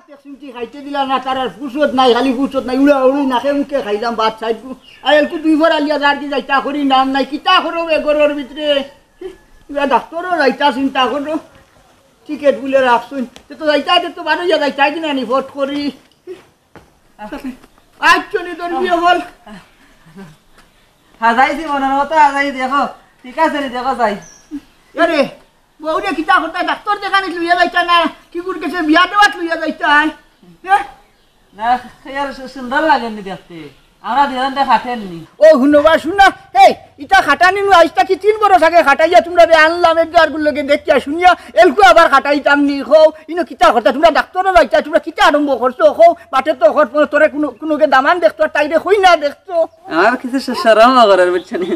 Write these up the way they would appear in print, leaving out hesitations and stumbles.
চিমটি খাইতে দিলা না তার আর ফুসত নাই খালি ফুসত নাই উড়া উড়ি নাকে মুখে খাইলাম ভাত চাইবো আর এলকু দুই ভর আলিয়া যার কি যাইতা করি নাম নাই কিতা করো এগরের ভিতরে ডাক্তারও যাইতা চিন্তা করো টিকেট বলে রাখছুন তো যাইতা তো বারো যা যাইতা কিনা নি ভোট করি আচ্ছনি তোর বিয়ে হল হাজাইছি মনের মতো হাজাই দেখো ঠিক আছে নি দেখো যাই আরে বউরে কিতা করতে ডাক্তার দেখানি লইয়া যাইতা না কি করে গেছে বিয়া দেওয়াত লইয়া যাইতা না আর সুন্দর লাগেনি দেখতে আমরা দুজনটা খাটেননি ও শুনবা শুনা এই ইটা খাটানি নু আইসটা কি 3 বছর আগে খাটাইয়া তোমরা আনলাম একবার গুলোকে দেখিয়া শুনিয়া এলকু আবার খাটাইতাম নি খো ইনো কিতা করতে তোমরা ডাক্তারও যাইতা তোমরা কিতা আরম্ভ করছো খো বাটে তো খর তোরে কোনোকে দামান দেখতো তাইরে কই না দেখতো আমার কিছু শরম করার বুঝছনি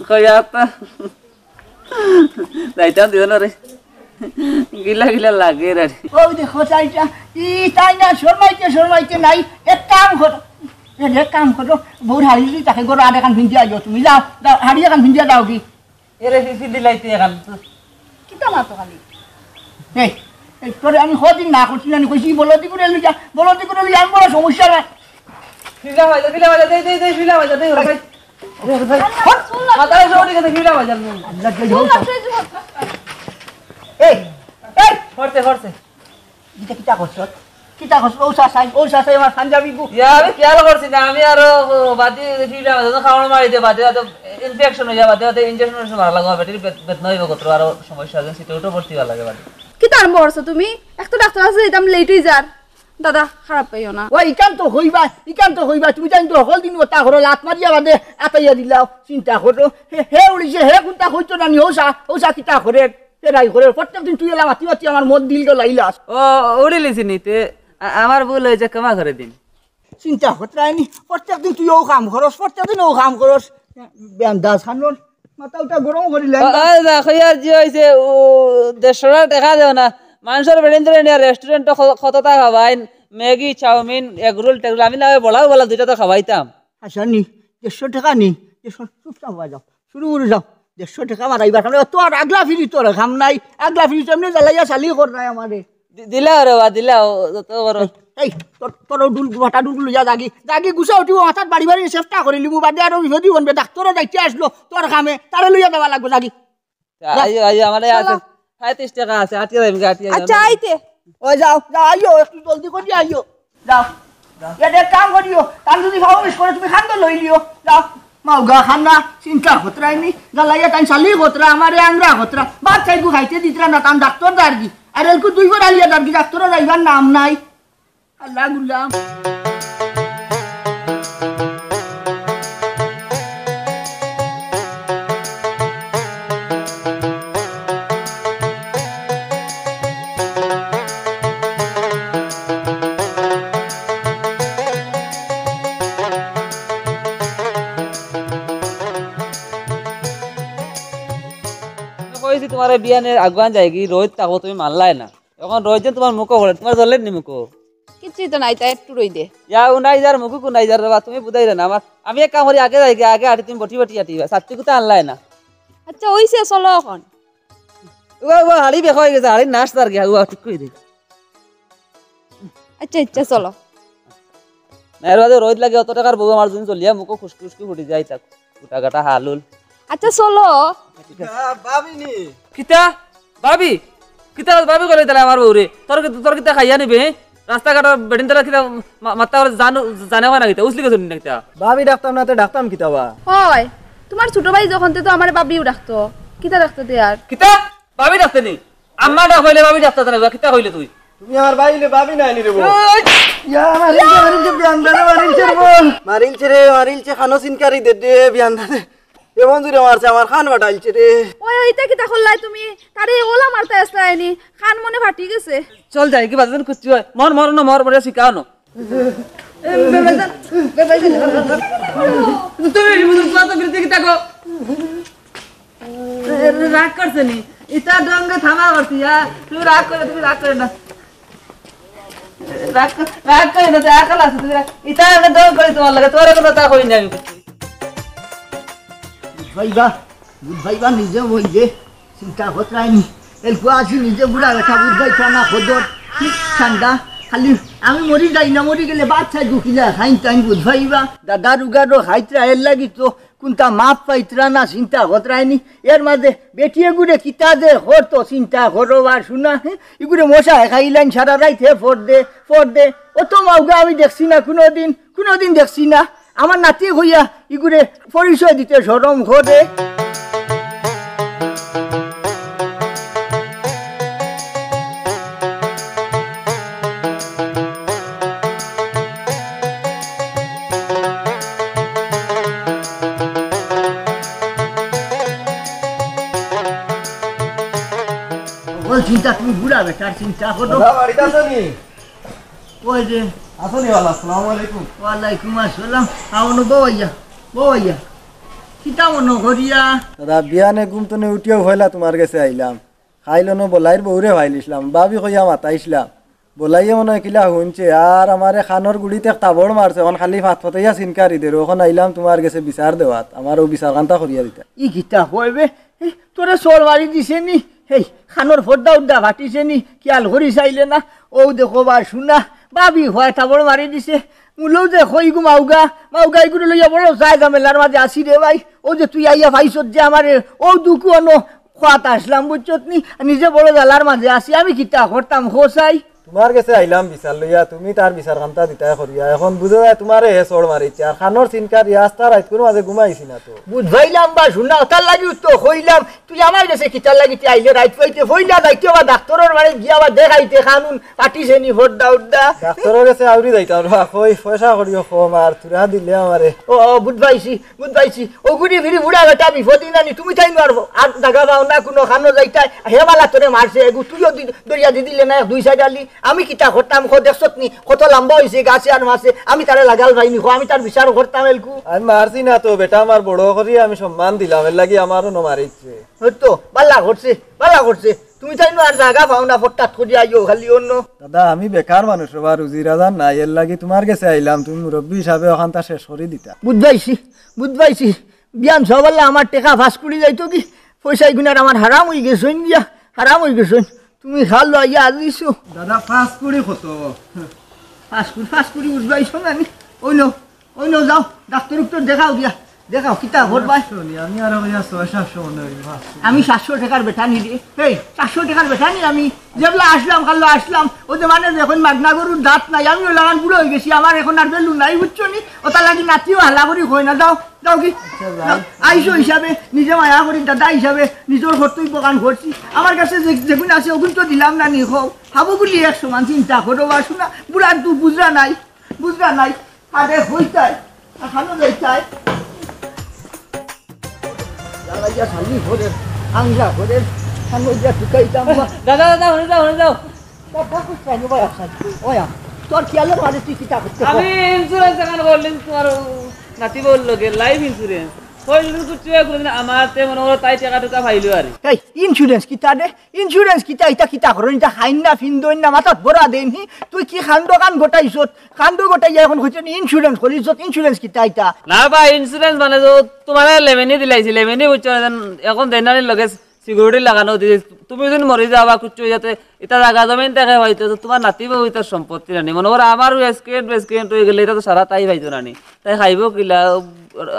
কইয়াতা যাইতাম দুজন রে গিলা গিলা লাগে রে ও দেখো চাইটা ই তাই না শর্মাইতে নাই এক কাম করো এক কাম করো বউর হাড়ি তাকে গরো আর এখান ভিঞ্জিয়া যাও তুমি যাও হাড়ি এখান ভিঞ্জিয়া যাও কি এরে ফিফি দিলাইতে এখন কিতা মাতো খালি এই এই তোরে আমি কদিন না করছি না কইছি বলদি করে লিয়া আমি বড় সমস্যা না ফিলা বাজা দে ফিলা বাজা দে ওরে ভাই ভাই মাথায় জড়ি করে ফিলা বাজা এই এই করতে এটা কিতা করছ ও সাসাই আমার পাঞ্জাবি গো আমি খেয়াল করছি না আমি আর বাদি ফিলা বাজা খাওয়া মারি দে বাদে ইনফেকশন হয়ে যাবে বাদে ইনজেকশন মারা লাগবে ব্যাটারি বেদনা হইব কত আর সমস্যা আছে সেটা ওটা ভর্তি হওয়া লাগে বাদে কিতা আরম্ভ করছো তুমি একটা ডাক্তার আছে একদম লেট হয়ে যার দাদা খারাপ পাইও না ওই ইকান তো হইবা তুমি জানি তো হল দিন ওটা করো লাত মারিয়া বাদে আতাইয়া দিলাও চিন্তা করো হে উড়িছে হে কোনটা হইতো না নি ওসা কিতা করে এরাই করে প্রত্যেকদিন তুই এলা মাতি আমার মদ দিল গো লাইলাস ও উড়িলিছি নিতে আমার ভুল হয়েছে ক্ষমা করে দিন চিন্তা করতে প্রত্যেকদিন তুই ও কাম করস বেন্দাজ খানোর মাথাটা গরম করিলেন দেখো আর যে হয়েছে দেড়শোটা দেখা দেও না মানুষের বেড়ে ধরে নিয়ে রেস্টুরেন্টে কতটা খাবাই ম্যাগি চাউমিন এগরোল টেগরোল আমি না বলা দুইটা তো খাবাইতাম আচ্ছা নি 150 টাকা নি চুপচাপ হয়ে যাও শুরু করে যাও 150 টাকা মারাইবা তোর আগলা ফিরি তোর খাম নাই আগলা ফিরি তো এমনি জ্বালাইয়া চালি কর নাই আমারে দিলা রে বা দিলা তো করো এই তোর মাথা ডুল লইয়া জাগি গুছা উঠিব মাথাত বাড়ি চেষ্টা করে লিবু বাদে আর যদি বনবে ডাক্তারও যাইতে আসলো তোর খামে তারে লইয়া দেওয়া লাগবে জাগি আইও আমার আছে 35 টাকা আছে আটিয়া যাইবে আটিয়া আচ্ছা আইতে ওই যাও আইও একটু জলদি করে আইও যাও এটা কাম করিও তার যদি ভাবিস করে তুমি খান তো লই লিও যাও মাউগা খানা চিন্তা হতরাইনি জ্বালাইয়া তাই চালি হতরা আমারে আংরা হতরা বাদ চাইগু খাইতে দিতরা না তান ডাক্তার দারগি আর এলকু দুই বার আলিয়া দারগি ডাক্তারও যাইবার নাম নাই আল্লাহ গুলাম তোমার বিয়ানের আগুয়ান যায়গি রোহিত তাকো তুমি মানলাই না এখন রোহিত তোমার মুখো বলে তোমার জ্বলেন নি মুখো কিছুই তো নাই তাই একটু রই দে উনাই যার মুখো কুনাই যার বাবা তুমি বুঝাই না আমার আমি এক কাম করি আগে যাই আগে আটি তুমি বটি আটিবা সাতটি কুতা আনলাই না আচ্ছা ওইছে চলো এখন ও হাড়ি বেখ হয়ে গেছে হাড়ি নাচ তার গিয়া ও ঠিক করে দে আচ্ছা চলো না রোহিত লাগে অত টাকার বউ আমার জন্য চলিয়া মুখো খুশখুশকি ফুটি যাই তাক গোটা গাটা হালুল আচ্ছা চলো বাবিনি কিতা বাবি কইলে তাহলে আমার বউরে তোর কিতা খাইয়া নিবে রাস্তা ঘাট বেডিন তারা কিতা মাত্তা জানে হয় না কিতা উসলি গেছ না কিতা ভাবি ডাকতাম না তো ডাকতাম কিতা বা হয় তোমার ছোট ভাই যখন তো আমার বাবিও ডাকতো কিতা ডাকতো তে আর কিতা বাবি ডাকতে নি আম্মা ডাক হইলে বাবি ডাকতে না কিতা হইলে তুই তুমি আমার বাইলে ভাবি নাই নি রে বউ ইয়া মারিলছে বিয়ানদারে মারিলছে খানো সিনকারি দে বিয়ানদারে এমন জুরে মারছে আমার খান বাটাইছে রে ওই ওইটা কিতা করলাই তুমি তারে ওলা মারতে আসলাইনি খান মনে ফাটি গেছে চল যাই কি বাজান কুচি হয় মর বড় শিখানো তুমি কত বিরতি কি তাকো রাগ করছে নি ইটা ডঙ্গে থামা করছি তুমি রাগ করে না রাগ করে না আকাল আছে তুমি ইটা ডঙ্গ করে তোমার লাগে তোর কোনো তা কই না আমি ভাইবা নিজে ওই যে চিন্তা হতরাইনি এলকু আছি নিজে বুড়া লেখা বুঝবাই না খোঁজর ঠিক ঠান্ডা খালি আমি মরি যাই না, মরি গেলে বাচ্চায় ঢুকিলা খাইন টাইম বুঝবাইবা দাদা রুগারও খাইতরা এর লাগি তো কোনটা মাপ পাইতরা না চিন্তা কতরাইনি এর মাঝে বেটিয়ে গুড়ে কিতা দে হর তো চিন্তা করো আর শুনা এগুলো মশা খাইলেন সারা রাইতে ফোর দে অত মাউগা আমি দেখছি না কোনোদিন দেখছি না আমার নাতি হইয়া এগুলো পরিচয় দিতে সরম করে চিন্তা তুমি বুড়া বেটার চিন্তা করো বাড়িতে আসনি ওই যে আসনি ওয়ালা আসসালামু আলাইকুম ওয়ালাইকুম আসসালাম আউনো বউয়া কিতা মনো করিয়া দাদা বিয়ানে ঘুমতনে উঠিও হইলা তোমার কাছে আইলাম খাইলনো বলাইর বউরে ভাইলিছিলাম বাবি কইয়া মাতাইছিলাম বলাইয়ে মনে হয় কিলা শুনছে আর আমারে খানোর গুড়িতে তাবড় মারছে এখন খালি ভাত ফতাইয়া চিনকারি দে ওখন আইলাম তোমার কাছে বিচার দেওয়াত আমারও বিচার কান্তা করিয়া দিতা ই কিতা কইবে তোরে চোর মারি দিছে নি হেই খানোর ফোদ্দা উদ্দা ভাটিছে নি খেয়াল করি চাইলে না ও দেখো বা শুনা বাবি হয় তাবড় মারি দিছে মুলেও যে হইগু মাউগা এগুলো লইয়া বড় জায়গা মেলার মাঝে আসি রে ভাই ও যে তুই আইয়া ভাইছত যে আমারে ও দুকু অনো খোয়াত আসলাম বুঝছত নি নিজে বড় জালার মাঝে আসি আমি কিতা করতাম হোসাই তোমার কাছে আইলাম বিচার লইয়া তুমি তার বিচার কান্তা দিতাই করিয়া এখন বুঝো তোমারে হে চোর মারিছে আর খানোর চিনকারি আস্তা রাত কোনো মাঝে ঘুমাইছি না তো বুঝবাইলাম বা শুনা তার লাগি তো হইলাম তুই আমার কাছে কিতার লাগি তুই আইলে রাইত পাইতে হইলা যাইতে বা ডাক্তারের বাড়ি গিয়া বা দেখাইতে খানুন পাটিছে নি ফোদ্দা উদ্দা ডাক্তারের কাছে আউরি যাইতা কই পয়সা করিও কম আর তুরা দিলে আমারে ও বুঝবাইছি ও গুড়ি ফিরি বুড়া বেটা বিপদি নানি তুমি তাই মারবো আর জাগা পাও না কোনো খানো যাইতাই হেমালা তোরে মারছে এগু তুইও দরিয়া দি দিলে না দুই সাইড আলি আমি কিতা করতাম দেখছত নি কত লম্বা হয়েছে গাছে আর মাছে আমি তারে লাগাল ভাইনি আমি তার বিচার করতাম এলকু আমি মারছি না তো বেটা আমার বড় করি আমি সম্মান দিলাম এর লাগি আমারও নমারিছে তো বাল্লা করছে তুমি তাই আর জাগা পাও না ফটাত করি আইও খালি অন্য দাদা আমি বেকার মানুষ রবা রুজি রাজার নাই এর লাগি তোমার কাছে আইলাম তুমি মুরব্বী হিসাবে ওখানটা শেষ করে দিতা বুঝবাইছি বিয়ান সবাল্লা আমার টেকা ফাঁস করি যাইতো কি পয়সা গুনার আমার হারাম হয়ে গেছেন তুমি খাল আইয়া আজ দিছো দাদা ফাঁস করে কত ফাঁস করি বুঝবাইছো না ওই নো যাও ডাক্তারক তো দেখাও কিতা ঘটবাই আমি আর 600 মনে হইল আমি 700 টাকার বেঠানি দিয়ে 700 টাকার বেঠানি আমি যেবলা আসলাম ও যে মানে এখন মাগনা গরুর দাঁত নাই আমি ওই লাগান বুড়ো হয়ে গেছি আমার এখন আর বেলু নাই বুঝছো নি ওটা লাগি নাতিও হালা করি হয় না যাও কি আইসো হিসাবে নিজে মায়া করি দাদা হিসাবে নিজের কর্তব্য কান করছি আমার কাছে যেগুন আছে ওগুন তো দিলাম না নি খাবো বলি 100 মান চিন্তা করো বা শোনা বুড়ার তুই বুঝরা নাই আরে হইতাই খানো যাইতাই তোর খেয়ালের মাঝে তুই কিতা করতে আমি ইন্স্যুরেন্স এখানে করলেন তোমার নাতি বললো লাইফ ইন্স্যুরেন্স আমার মনে হলো তাই টাকা পাইলো আর ইন্স্যুরেন্স কিতা ইটা কিতা করো ইটা খাইন না ফিন্দইন না মাথাত ভরা দেন তুই কি কাণ্ড গোটাই এখন হচ্ছে ইন্স্যুরেন্স করিস ইন্স্যুরেন্স কিতা ইটা না বা ইন্স্যুরেন্স মানে তোমার লেমেনি দিলাইছি লেমেনি বুঝছো এখন দেনারির লগে সিকিউরিটি লাগানো দিয়েছে তুমি যদি মরে যাবা কুচু যাতে এটা জায়গা জমিন দেখে হয়তো তোমার নাতি বউ তার সম্পত্তি রানি মনে করো আমার রেস্কেন্ট হয়ে গেলে এটা তো সারা তাই পাইতো রানি তাই খাইব কিলা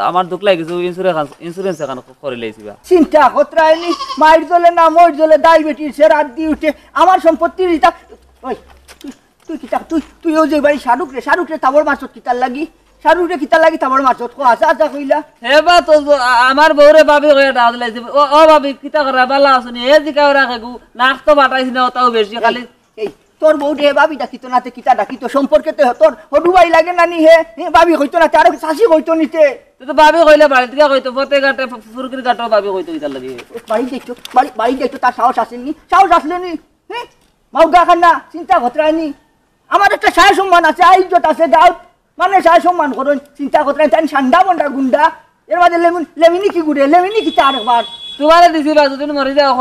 আমার দুঃখ লাগিছে ইন্স্যুরেন্স এখন করে লাইছিবা চিন্তা কতরাইনি মাইর জলে না মর জলে ডায়াবেটিস এর রাত দিয়ে উঠে আমার সম্পত্তি ওই তুই কিতা তুই ও যে বাড়ি শাহরুখ রে তাবর মাছত কিতার লাগি তাবর মাছত আচ্ছা কইলা হেবা তো আমার বউরে ভাবি কইয়া ডাউদ লাইছে ও ভাবি কিতা করে বালা আসনি এ জিকা রাখে গু নাক তো বাটাইছি না তাও বেশি খালি এই তোর বউরে ভাবি ডাকিতো না কিতা ডাকিতো সম্পর্কে তো তোর হডুবাই লাগে নানি হে ভাবি কইতো না তার শাশি কইতো নিতে তো ভাবি কইলে বাড়ি থেকে কইতো ফতে ঘাটে ফুরকির ঘাটে ভাবি কইতো কিতা লাগি বাড়ি দেখতো তার সাহস আসলেনি মাউগা খান্না চিন্তা ঘটরাইনি আমার একটা সায় সম্মান আছে আইজত আছে গাঁত মানে সায় সম্মান করুন চিন্তা ঘটরাই তাই ঠান্ডা মন্ডা গুন্ডা এর মাঝে লেমিনি কি তার একবার তোমারে দিছি বা যদি মরে যাও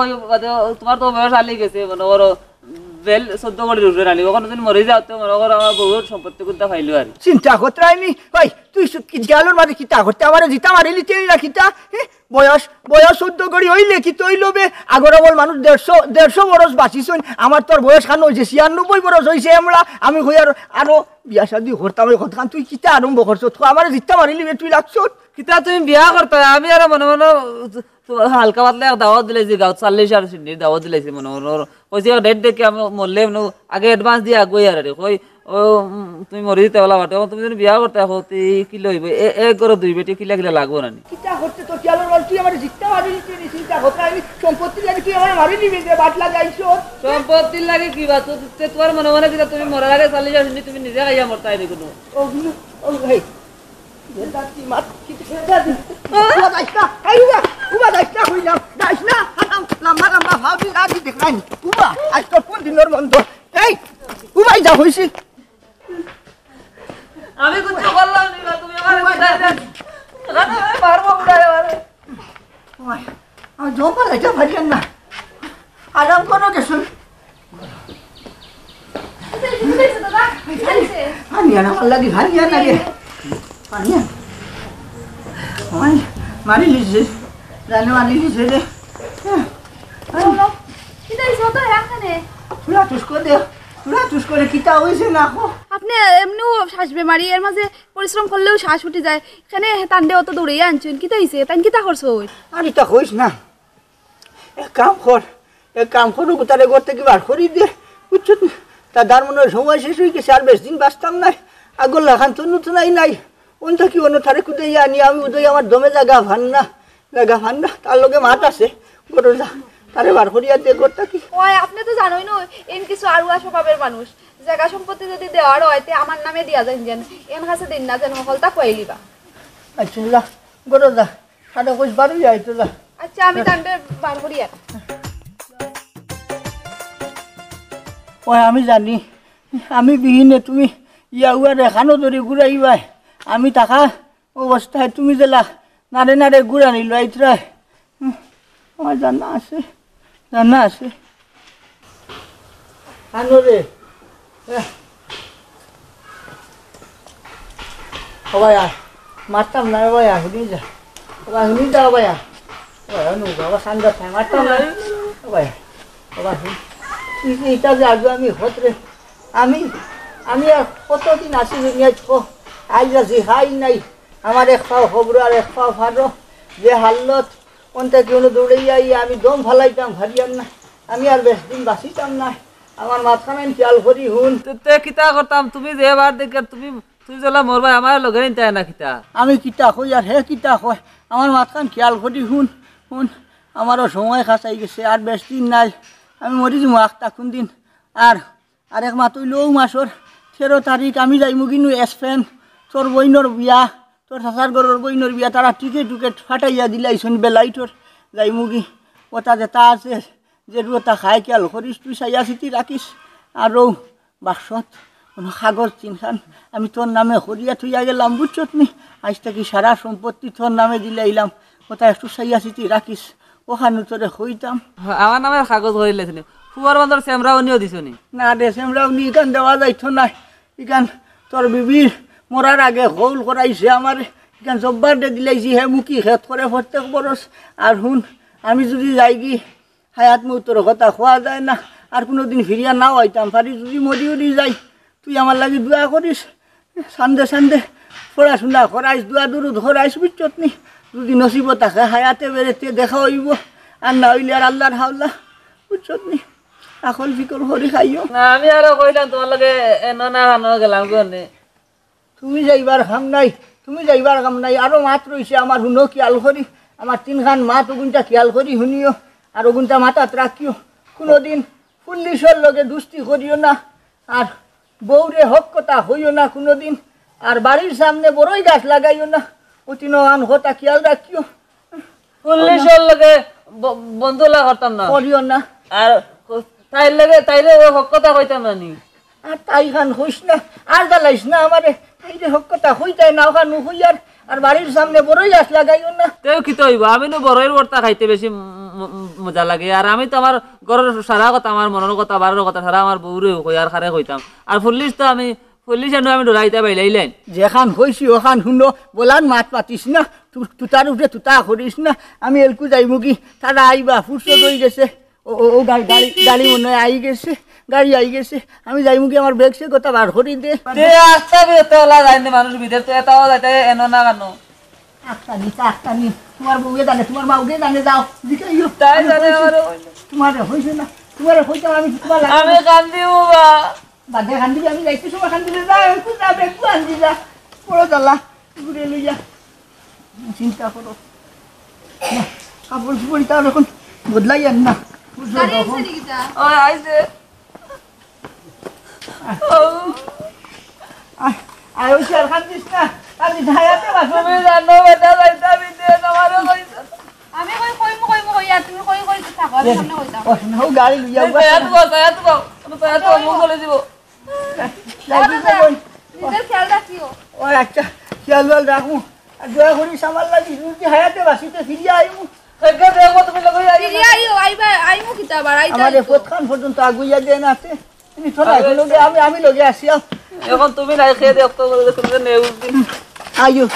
তোমার তো বয়স আলি গেছে মনে করো বেল 14 কোটি রুপে রানি ওখানে যদি মরে যাও তো মনে করো আমার বউর সম্পত্তি কোনটা ফাইলো আর চিন্তা করতে আইনি ভাই তুই গেলোর মাঝে কিতা করতে আমার জিতা মারিলি চেনি না কিতা বয়স 14 গড়ি হইলে কি তৈল বে আগর বল মানুষ 150 বরস বাঁচিছন আমার তোর বয়স খান হয়েছে 96 বরস হয়েছে আমরা আমি হই আরো বিয়া শাদি করতাম কথা তুই কিতা আরম্ভ করছো তো আমার জিতা মারিলি বে তুই লাগছ কিতা তুমি বিয়া করতে আমি আর মনে মনে হালকা পাতলা দাওয়াত দিলাইছি গাঁত 40 আর সিন্নির দাওয়াত দিলাইছি মনে মনে কইছি ডেট দেখে আমি মরলে আগে অ্যাডভান্স দিয়ে আগুই আর কই ও তুমি মরি দিতে বলা বাটে তুমি যদি বিয়া করতে হতে কি লইব এক করে দুই বেটি কি লাগলে লাগবো না কিতা করতে তো গেলোর মাঝে তুই আমার জিতা মারিলি চেনি চিন্তা করতে আইনি সম্পত্তি লাগে তুই আমার মারিলি বে বাট লাগাইছো সম্পত্তির লাগে কি বাত তোমার মনে মনে কিতা তুমি মরার আগে 40 আর সিন্নি তুমি নিজে খাইয়া মরতে আইনি কোনো ও ভাই বেদাতি মাত কিতে বেদাতি উবা দাইছা এই উবা দাইছা কইলাম দাইছ না লম্বা লম্বা ভাবি রাজি দেখলাই উবা আজ তো কোন দিনের বন্ধ এই উবাই যা হইছি আমি কিছু বললাম না তুমি আমার উড়াই দেন রাতে মারবো উড়াই মারে ওই আ জোপা এটা ভারিয়ান না আরাম করো গেছুন দাদা খাইছে ভারিয়ান আমার লাগি ভারিয়ান লাগে ভারিয়ান ওই মারি লিছে জানো মারি লিছে রে কি দাইছো তো এখানে তুলা তুস করে কিতা হইছে না কো আপনি এমনিও শ্বাস বেমারি এর মাঝে পরিশ্রম করলেও শ্বাস উঠে যায় এখানে তান্ডে অত দৌড়ে আনছেন কি হইছে তাই কিতা করছো আরে তা কইস না এক কাম কর তারে করতে কি বার করি দে বুঝছো তা দার মনে সময় শেষ হয়ে গেছে আর বেশ দিন বাঁচতাম নাই আগর লাখান তো নতুন নাই অন্য কি অন্য থারে কুদাই আনি আমি উদয় আমার দমে জায়গা ভান না তার লগে মাঠ আছে গরু যা তারে বার করিয়া দে করতে কি ওই আপনি তো জানোই না এন কিছু আরুয়া স্বভাবের মানুষ জায়গা সম্পত্তি যদি দেওয়ার হয় তে আমার নামে দিয়া যান যেন এন কাছে দিন না যেন হলতা কইলিবা আচ্ছা যা গরু যা সাড়ে কইস বারো যাই তো যা আচ্ছা আমি তান্ডে বার করি আর ওই আমি জানি আমি বিহীনে তুমি ইয়া উয়া রেখানো ধরে ঘুরাইবাই আমি থাকা অবস্থায় তুমি জেলা নারে ঘুরা নিল আইতরা আমার জানা আছে আনো রে ভাইয়া মারতাম না ভাইয়া শুনি যা শুনি যাও ভাইয়া নু বাবা সান্দা খাই মারতাম না ভাইয়া বাবা এটা যে আজ আমি হতরে আমি আর কতদিন আসি দুনিয়ায় আজ আছি খাই নাই আমার এক পাও খবর আর এক পাও ফাটো যে হাল্লত কোনটা কেউ দৌড়াইয়া আমি দম ফালাইতাম ভারিয়ান না আমি আর বেশ দিন বাঁচিতাম না আমার মাথাখানে খেয়াল করি হুন তে কিতা করতাম তুমি যে বার দেখে তুমি জলা মরবা আমার লগে নিতে না কিতা আমি কিতা কই আর হে কিতা কয় আমার মাথাখান খেয়াল করি হুন আমারও সময় খাসাই গেছে আর বেশ দিন নাই আমি মরি যাবো একটা কোন দিন আর এক মাস হইলেও মাসর 13 তারিখ আমি যাইমু কিন্তু এসপেন তোর বইনর বিয়া তোর চাচার ঘরের বইনর বিয়া তারা টিকেট ফাটাইয়া দিলাইছন বেলাইটর যাইমু কি ওটা যেটা আছে যে ওটা খাই খেয়াল করিস তুই চাইয়া চিঠি রাখিস আৰু বাক্সত কাগজ চিনখান আমি তোর নামে করিয়া থইয়া গেলাম বুঝছত নি আজ থেকে সারা সম্পত্তি তোর নামে দিলাইলাম ওটা একটু চাইয়া চিঠি রাখিস ওখানে তোরে হইতাম আমার নামে কাগজ হইলেছেন ফুয়ার বান্দর সেমরাও নিও দিছনি না রে সেমরাও নি ইখান দেওয়া যাইতো না ইখান তোর বিবির মরার আগে হৌল করাইছে আমার ইখান জব্বার দে দিলাইছি হে মুখি খেত করে প্রত্যেক বরস আর হুন আমি যদি যাই কি হায়াত মৌতর কথা খোয়া যায় না আর কোনোদিন ফিরিয়া নাও হইতাম পারি যদি মরি উড়ি যাই তুই আমার লাগি দোয়া করিস সান্দে পড়াশোনা করাইস দোয়া দুরুদ করাইস বুঝছত নি যদি নসিব থাকে হায়াতে বেড়েতে দেখা হইব আর না হইলে আর আল্লাহর হাওলা বুঝছত নি আকল ফিকল হরি খাইও না আমি আর কইলাম তোমার লগে না গেলাম কোনে তুমি যাইবার কাম নাই আরো মাত রইছে আমার হুনো খেয়াল করি আমার তিনখান মাত ওগুনটা খেয়াল করি শুনিও আর ওগুনটা মাথাত রাখিও কোনোদিন পুলিশের লগে দুস্তি করিও না আর বউরে হক কথা হইও না কোনোদিন আর বাড়ির সামনে বড়ই গাছ লাগাইও না অতিন আন হতা খেয়াল রাখিও পুলিশের লগে বন্ধু করতাম না করিও না আর তাইলে হক কথা কইতাম না নি আর তাই খান হইস না আর জ্বালাইস না আমারে এই যে হক কথা হইতাই না ওখান হইয়ার আর বাড়ির সামনে বড়ই গাছ লাগাইও না তেও কি হইব আমি নো বড়ের বর্তা খাইতে বেশি মজা লাগে। আর আমি তো আমার ঘরের সারা কথা, আমার মনের কথা, বারের কথা সারা আমার বউরে কই আর খারে কইতাম। আর ফুল্লিশ তো আমি ফুল্লিশ আমি ডরাইতে বাইলাইলেন। যেখান কইছি ওখান শুনো, বলান মাত পাতিস না, তুতার উঠে তুতা করিস না। আমি এলকু যাইমু কি, তারা আইবা ফুরসত হয়ে গেছে। ও গাড়ি মনে হয় আই গেছে, গাড়ি আই গেছে। আমি যাইমু কি, আমার ব্যাগ সে কথা বার করি দে। আস্তে বেতলা যায়নি মানুষ বিদেশ তো এটাও যাইতে এনো না কেন? একটা নি তোমার বউকে জানে, তোমার মাউকে জানে, যাও দিকে তাই জানে তোমার হয়েছে না, তোমার হইতে আমি তোমার আমি কান্দিও বাদে খান দিবি, আমি যাইতে সময় খান দিলে যাও, একটু যাবে, একটু আন দিলা পড়ো জ্বালা ঘুরে লইয়া। চিন্তা করো না, কাপড় চুপড়ি তার এখন বদলাই আন না। গাড়ি আইছে নাকি তা? ওই আইছে আর ওই আর খান দিস না, আমি ধায়াতে বাসো। তুমি জানো বেটা যাইতা বিদেশ আমারও কইছে। আমি কইমু কইয়া তুমি কইতে থাকো, আমি সামনে কইতাম। ও গাড়ি লইয়া চলে যাব। নিজের খেয়াল রাখিও। ওই একটা খেয়াল বেল রাখু, আর দয়া করি সামাল লাগি যদি হায়াতে বাসিতে ফিরিয়া আইমু। ফিরিয়ে আইও, আইমু কিতা আবার আইতা। আমার পথখান পর্যন্ত আগুইয়া দেন আছে, তুমি চলো এখন লগে আমি লগে আসি। এখন তুমি নাই খেয়ে দেখ তো তুমি নেউ দিন আইও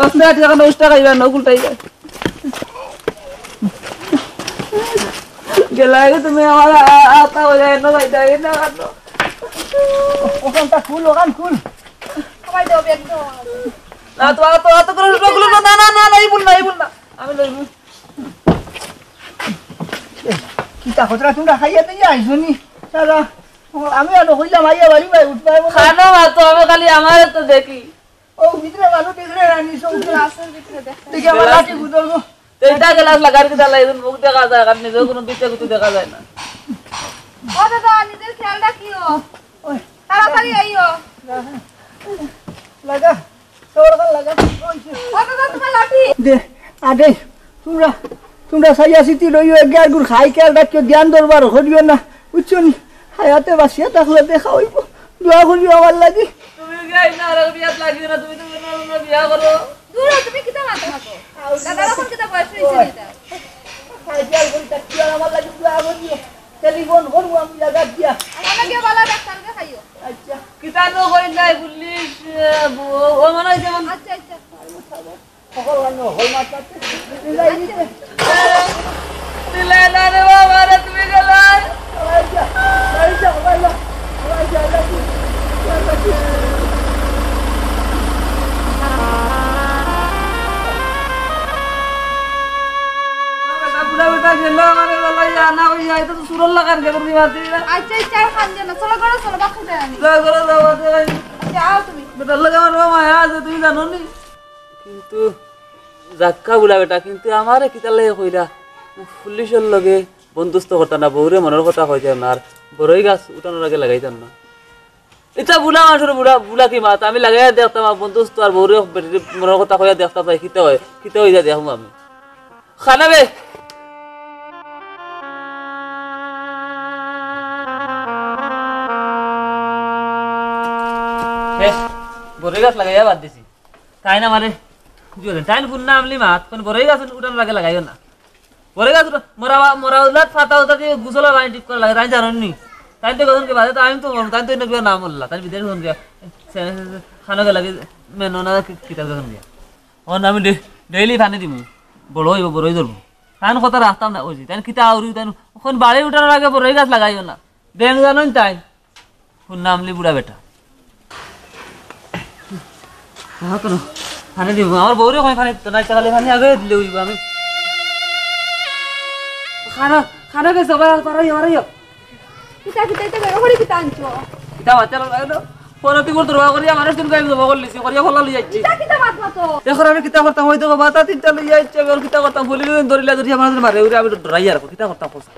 ওসনা টাকা 9 টাকা ইবা নগুলটাই গেলাগে তুমি আমার আতা হয়ে যায় না ভাই যাই না কাটো ওখানটা ফুল, ওখান ফুল সবাই দাও ব্যাগ দাও। না তো আত করে রগুলো না না না নাই বল না আমি লইব। কিতা খতরা তোমরা খাইয়া দিয়ে আইছনি সারা। আমি আর হইলাম আইয়া বাড়ি ভাই উঠবাই খানো মা তো আমি খালি আমার তো দেখি ও ভিতরে মানুষ দেখলে রানি সব গ্লাসের ভিতরে দেখি আমার লাঠি গুদল গো। এইটা গ্লাস লাগার কি দালাই মুখ দেখা যায় আর নিজে কোনো বিতে কিছু দেখা যায় না। ও দাদা নিজের খেয়াল রাখিও, ওই তাড়াতাড়ি আইও। লাগা তোর কাল লাগা ও দাদা তোমার লাঠি দে আদে তোমরা সাইয়া সিটি রইও এগার গুড় খাই খেয়াল রাখিও, জ্ঞান দরবার করিও না বুঝছনি। হায়াতে বাসিয়া থাকলে দেখা হইব, দোয়া করিও আমার লাগি। তুমি গাই না আর বিয়াত লাগি না, তুমি তো বিয়া করো। দূর তুমি কিতা মাথা থাকো, দাদা এখন কিতা বয়স হইছে নিতা। খাই খেয়াল করি থাকি আর আমার লাগি দোয়া করিও। টেলিফোন করবো আমি লাগা দিয়া। আমাকে বলা ডাক্তারকে খাইও। আচ্ছা কিতানো কই নাই পুলিশ ও মনে হয় যেমন আচ্ছা আচ্ছা সকল রান্না হল মাতাতে যাই নিতে দিলে না রে বাবা রে তুমি গেলাই আচ্ছা আচ্ছা ভালো আচ্ছা লাগি লাগি বেটা গেল মানে বলাই আনা হই যায় তো সুরল লাগার গে তুমি মারতে আচ্ছা আচ্ছা খান জানা চলো করো চলো বাকি যাই আমি যা করে দাও ভাই যাও তুমি। বেটা লাগা আমার মায়া আছে তুমি জানো নি। কিন্তু জাক্কা বুলা বেটা কিন্তু আমারে কিতা লাগে কইরা পুলিশের লগে বন্ধুত্ব করতা না, বউরে মনের কথা কই যায় না, আর বড়ই গাছ উঠানোর আগে লাগাইতাম না। এটা বুলা মানুষের বুলা কি মাত আমি লাগাই দেখতাম বন্ধুত্ব আর বউরে মনের কথা কইয়া দেখতাম তাই কিতা হয়ে যায় দেখুন আমি খানাবে বড়ই গাছ লাগাইয়া বাদ দিছি তাই না মানে তাই ফুল না আমলি মাত কোন বড়ই গাছ উঠানোর আগে লাগাইও না। বড়ই গাছ মরা উল্লাট ফাটা উঠা দিয়ে গুছলা লাইন ঠিক করা লাগে তাই জানেন নি। তাই তো কখন কে বাদে আমি তো তাই তো এনে নাম বললা তাই বিদেশ কখন গিয়া খানো গে লাগে মেনো না কিতাব কখন গিয়া ও আমি ডেইলি পানি দিমু বড় হইব বড়ই ধরবো তাই কথা রাখতাম না ওই তাই কিতা আউরি তাই এখন বাড়ি উঠানোর আগে বড়ই গাছ লাগাইও না ব্যাংক জানেন তাই ফুল না আমলি বুড়া বেটা কোনো পানি দিব আমার বউরে কই পানি তো নাই চালালে পানি আগে দিলে হইব আমি খানা কে সবাই পারাইও কিতা কিতা এটা বেরো করে কিতা আনছো কিতা বাচ্চা লাগলো পরতি করতে রোয়া করিয়া মানুষ তুমি কাই জমা করলিছি করিয়া ফলা লই যাচ্ছি কিতা কিতা মাত মাতো এখন আমি কিতা করতাম হইতো বাতা তিনটা লই যাচ্ছে আর কিতা করতাম বলি ধরিলা ধরিয়া মানুষ মারে ওরে আমি ডরাইয়া রাখো কিতা করতাম পয়সা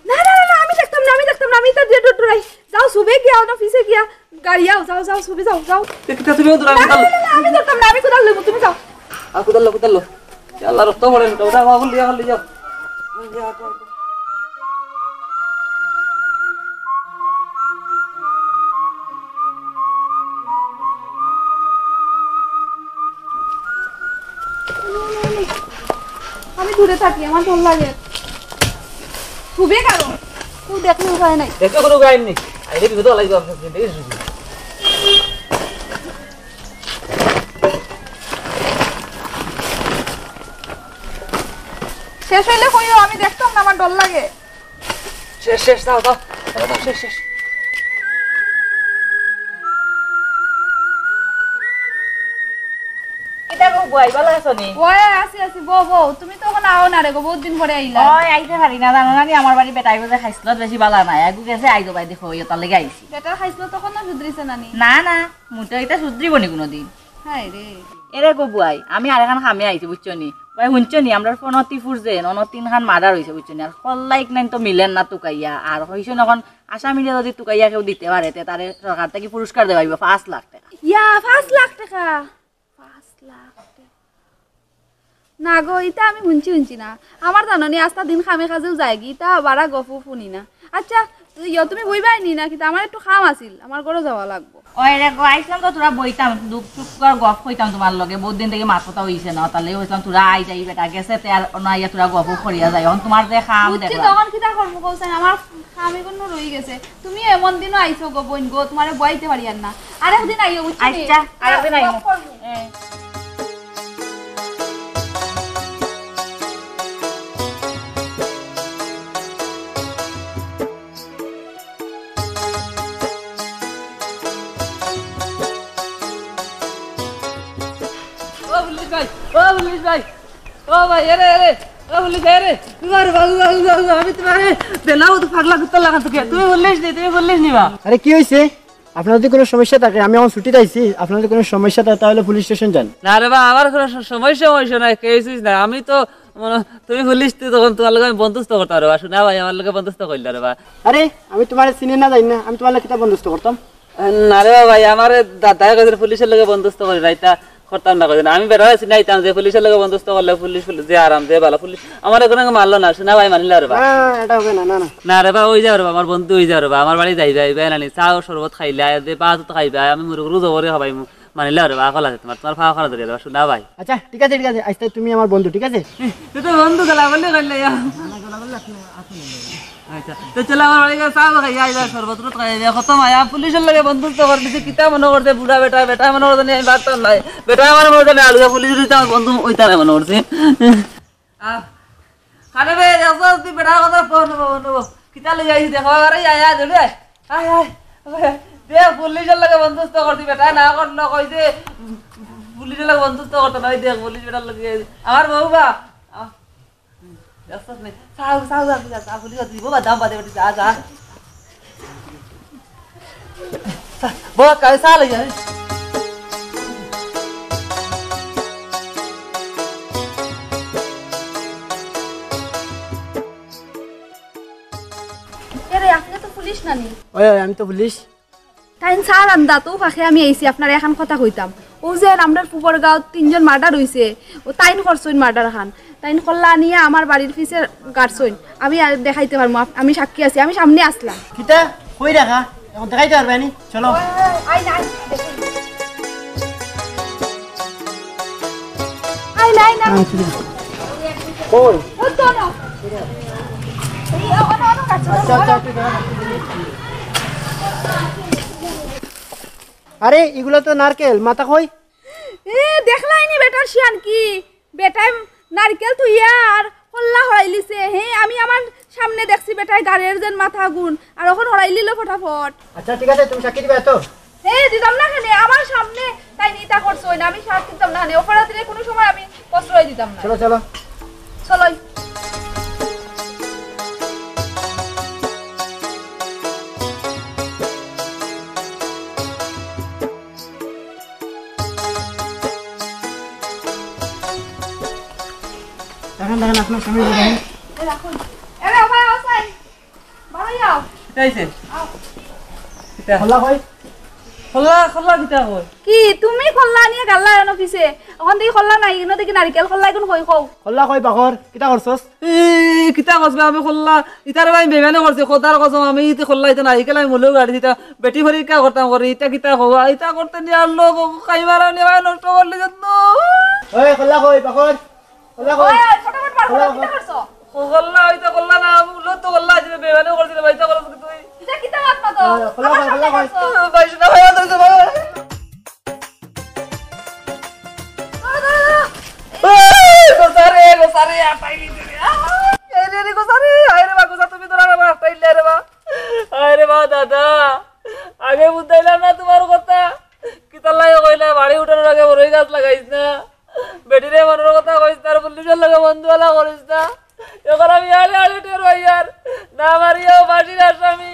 না না না আমি দেখতাম না আমি তো দিয়ে ডরাই যাও সুবে গিয়া অফিসে গিয়া গাড়ি আও যাও সুবে যাও কিতা তুমি ধরাই না আমি দেখতাম না আমি কোদাল লইব তুমি যাও আর কুদাল্লো আল্লাহ রক্ত পড়ে ওটা বাবুল লিয়া খালি যাও আমি দূরে থাকি আমার ভাল লাগে খুবই কারণ তুই দেখলে উপায় নাই দেখো কোনো গাইন নেই আইলে বিপদ লাগবে আপনার দেখে শুনি শেষ হইলে কইও আমি দেখতাম না আমার ডর লাগে শেষ শেষ দাও দাও শেষ শেষ কিতা গো বুয়াই ভালো আছো নি ওই আসি বউ তুমি তো এখন আও না রে গো বহুত দিন পরে আইলা ওই আইতে পারি না জানো না আমার বাড়ি বেটাই বজে খাইছিল বেশি বালা নাই আগু গেছে আইতো বাই দেখো ইতার লাগি আইছি বেটার খাইছিল তখন না সুধরিছে নানি না না মুটা এটা সুদ্রিব নি কোনোদিন হাই রে এরে গো বুয়াই আমি আর এখন খামে আইছি বুঝছো নি ভাই শুনছো নি আমরা ফোনতি ফুরছে তিন খান মার্ডার হইছে বুঝছো নি আর ফল্লাইক নাই তো মিলেন না তুকাইয়া আর হইছে এখন আসামিরে যদি তুকাইয়া কেউ দিতে পারে তে তারে সরকার থেকে পুরস্কার দেবাইব 5 লাখ টাকা ইয়া 5 লাখ টাকা 5 লাখ না গো ইতা আমি শুনছি না আমার জাননি আস্তা দিন খামে খাজেও যায় কি তা বাড়া গফু শুনি না আচ্ছা তুমি বইবাই নি না কিন্তু আমার একটু খাম আছিল আমার ঘরে যাওয়া লাগবো ওই রে গো আইছিলাম তো তোরা বইতাম দুঃখ সুখ কর গপ হইতাম তোমার লগে বহুত দিন থেকে মাত কথা হইছে না তাহলে হইছিলাম তোরা আই যাই বেটা গেছে তে আর নাইয়া তোরা গপ করিয়া যায় এখন তোমার যে খাম বুঝছি দেখলাম তখন কিতা করবো কৌছেন আমার খামে কোনো রই গেছে তুমি এমন দিনও আইছো গো বোন গো তোমারে বইতে পারি আর না আরেকদিন আইও বুঝছি আচ্ছা আরেকদিন আইও ও পুলিশ ভাই ও ভাই এরে ও পুলিশ ভাই রে তোমার বাবু আমি তোমারে দেলাও তো পাগলা কুত্তা লাগা তোকে তুমি বললিস নিবা আরে কি হয়েছে আপনার যদি কোনো সমস্যা থাকে আমি এখন ছুটিতে আইছি আপনার যদি কোনো সমস্যা থাকে তাহলে পুলিশ স্টেশন যান না রে বা আমার কোনো সমস্যা নাই কেছিস না আমি তো তুমি পুলিশ তখন তোমার লগে আমি বন্ধুত্ব করতে পারবা শুনা ভাই আমার লগে বন্ধুত্ব করলে রে বা আরে আমি তোমার চিনি না জানি না আমি তোমার কিতা বন্দোবস্ত করতাম না রে ভাই আমার দাদা কাছে পুলিশের লগে বন্ধুত্ব করে রাইতা করতাম না কইনা আমি বের হইছি নাইতাম যে পুলিশের লগে বন্ধুত্ব করলে পুলিশ যে আরাম যে ভালো পুলিশ আমার কোনো মারলো না শুনা ভাই মানিলা রে বা না এটা হবে না না না না রে বা ওই যাও রে আমার বন্ধু ওই যাও রে বা আমার বাড়ি যাইবে নানি চাও শরবত খাইলে দে পাঁচ তো খাইবে আমি মুরগরু জবরে খাবাই মানিলা রে বা কলা তোমার ফাওয়া করা ধরে রে শুনা ভাই আচ্ছা ঠিক আছে আজকে তুমি আমার বন্ধু ঠিক আছে তুই তো বন্ধু গলা বললে কইলে আচ্ছা তো চলো আমার বাড়ি চাও খাই আই যা শরবত রত খাই দে খতম আয়া পুলিশের লগে বন্ধুত্ব করে দিছি কিতা মনে করতে বুড়া বেটা মনে করতে আমি বাড়তাম নাই বেটা আমার মনে করতে আলু পুলিশ তো আমার বন্ধু ওই তারে মনে করছে খানে বে যাও তুই বেটা কথা ফোন নেবো কিতা লই যাইছি দেখো আরে আয়া জলদি আয় দে পুলিশের লগে বন্ধুত্ব করতি বেটা না করলো কই দে পুলিশের লগে বন্ধুত্ব করতে নাই দেখ পুলিশ বেটার লগে আমার বউবা Dasar nih, sahu lihat ibu badam pada waktu aja. Bawa kau salah ya. এরে আপনি তো পুলিশ নানি ওই আমি তো পুলিশ টাইম সার আন্দা তো ফাঁকে আমি আইছি আপনার এখন কথা কইতাম ও যে আমরা পুকুর গাঁও 3 জন মার্ডার হইছে ও তাইন করছইন মার্ডার খান তাইন কল্লা নিয়ে আমার বাড়ির পিছে গাড়ছইন আমি দেখাইতে পারবো আমি সাক্ষী আছি আমি সামনে আসলাম কিতা কই রাখা এখন দেখাইতে পারবে নি চলো আই না কই ও তো না এই ও কাছে আরে এগুলো তো নারকেল মাথা কই এ দেখলাই নি বেটার শিয়ান কি বেটাই নারকেল তুইয়া আর কল্লা হড়াইলিছে হে আমি আমার সামনে দেখছি বেটাই গাড়ির যেন মাথা গুণ আর ওখান হড়াইলিল ফটাফট আচ্ছা ঠিক আছে তুমি সাক্ষী দিবে তো হে দিতাম না কেন আমার সামনে তাই নিতা করছো না আমি সাথ দিতাম না ওপরে দিলে কোনো সময় আমি প্রশ্রয় দিতাম না চলো চলো চলো দেখেন আপনার সামনে দেখেন রাখুন এরে ভাই আসাই ভালো যাও কিতাইছে কিতা খোলা কই খোলা কিতা কই কি তুমি খল্লা নিয়ে গাল্লা এনো কিছে ওখান থেকে খল্লা নাই এনো দেখি নারকেল খল্লা কোন কই কও খোলা কই বাখর কিতা করছস কিতা কসবে আমি খোলা ইতার ভাই বেমানে করছে খোদার কসম আমি ইতে খোলা ইতে নাই কেলাই মলো গাড়ি দিতা বেটি ভরি কা করতাম করি ইতা কিতা হওয়া ইতা করতে নি আর লোক কাইমারা নিবা নষ্ট করলে যত্ন ওই খোলা কই বাখর খোলা কই ওই ফটাফট বার করো কিটা করছো কল্লা হইতা কল্লা না আমি উল্লো তো কল্লা আছে বেমানে করছিল ভাইতা করছ কি তুই এটা কিতা বাত না তো খোলা কর, খোলা কর। ভাইস না ভাই ধরছে ভাই গোসারে পাইলি রে এই রে গোসারে আরে বা গোসা তুমি ধরা না পাইলে রে বা আরে বা দাদা আগে বুঝাইলাম না তোমার কথা কিতালাই কইলা বাড়ি উঠানোর আগে বড়ই গাছ লাগাইছ না বেটিরে মনের কথা কইছ না আর পুলিশের লগে বন্ধুওয়ালা করিস না এখন আমি আড়ে আড়ে টের হই আর না মারিয়াও বাড়ির আসামি